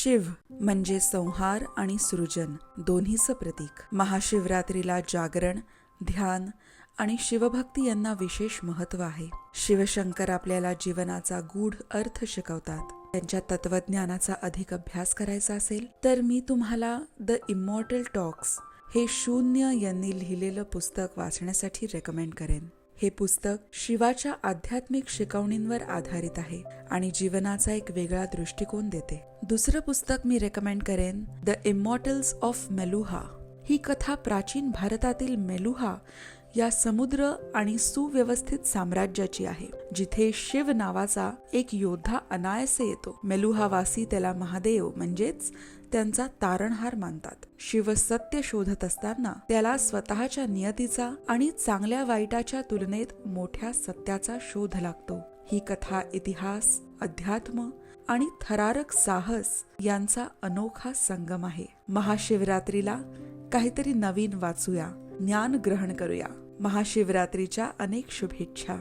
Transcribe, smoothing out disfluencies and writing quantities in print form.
शिव म्हणजे संहार आणि सृजन दोन्हीचं प्रतीक. महाशिवरात्रीला जागरण, ध्यान आणि शिवभक्ती यांना विशेष महत्त्व आहे. शिवशंकर आपल्याला जीवनाचा गूढ अर्थ शिकवतात. त्यांच्या तत्वज्ञानाचा अधिक अभ्यास करायचा असेल तर मी तुम्हाला द इमॉर्टल टॉक्स हे शून्य यांनी लिहिलेलं पुस्तक वाचण्यासाठी रेकमेंड करेन. हे पुस्तक शिवाच्या आध्यात्मिक शिकवणींवर आधारित आहे आणि जीवनाचा एक वेगळा दृष्टिकोन देते. दुसरं पुस्तक मी रेकमेंड करेन द इमॉर्टल्स ऑफ मेलुहा. ही कथा प्राचीन भारतातील मेलुहा या समुद्र आणि सुव्यवस्थित साम्राज्याची आहे, जिथे शिव नावाचा एक योद्धा अनायासे येतो. मेलुहावासी त्याला महादेव म्हणजेच त्यांचा तारणहार मानतात. शिव सत्य शोधत असताना त्याला स्वतःच्या नियतीचा आणि चांगल्या वाईटाच्या तुलनेत मोठ्या सत्याचा शोध लागतो. ही कथा इतिहास, अध्यात्म आणि थरारक साहस यांचा अनोखा संगम आहे. महाशिवरात्रीला काहीतरी नवीन वाचूया, ज्ञान ग्रहण करूया. महाशिवरात्रीच्या अनेक शुभेच्छा.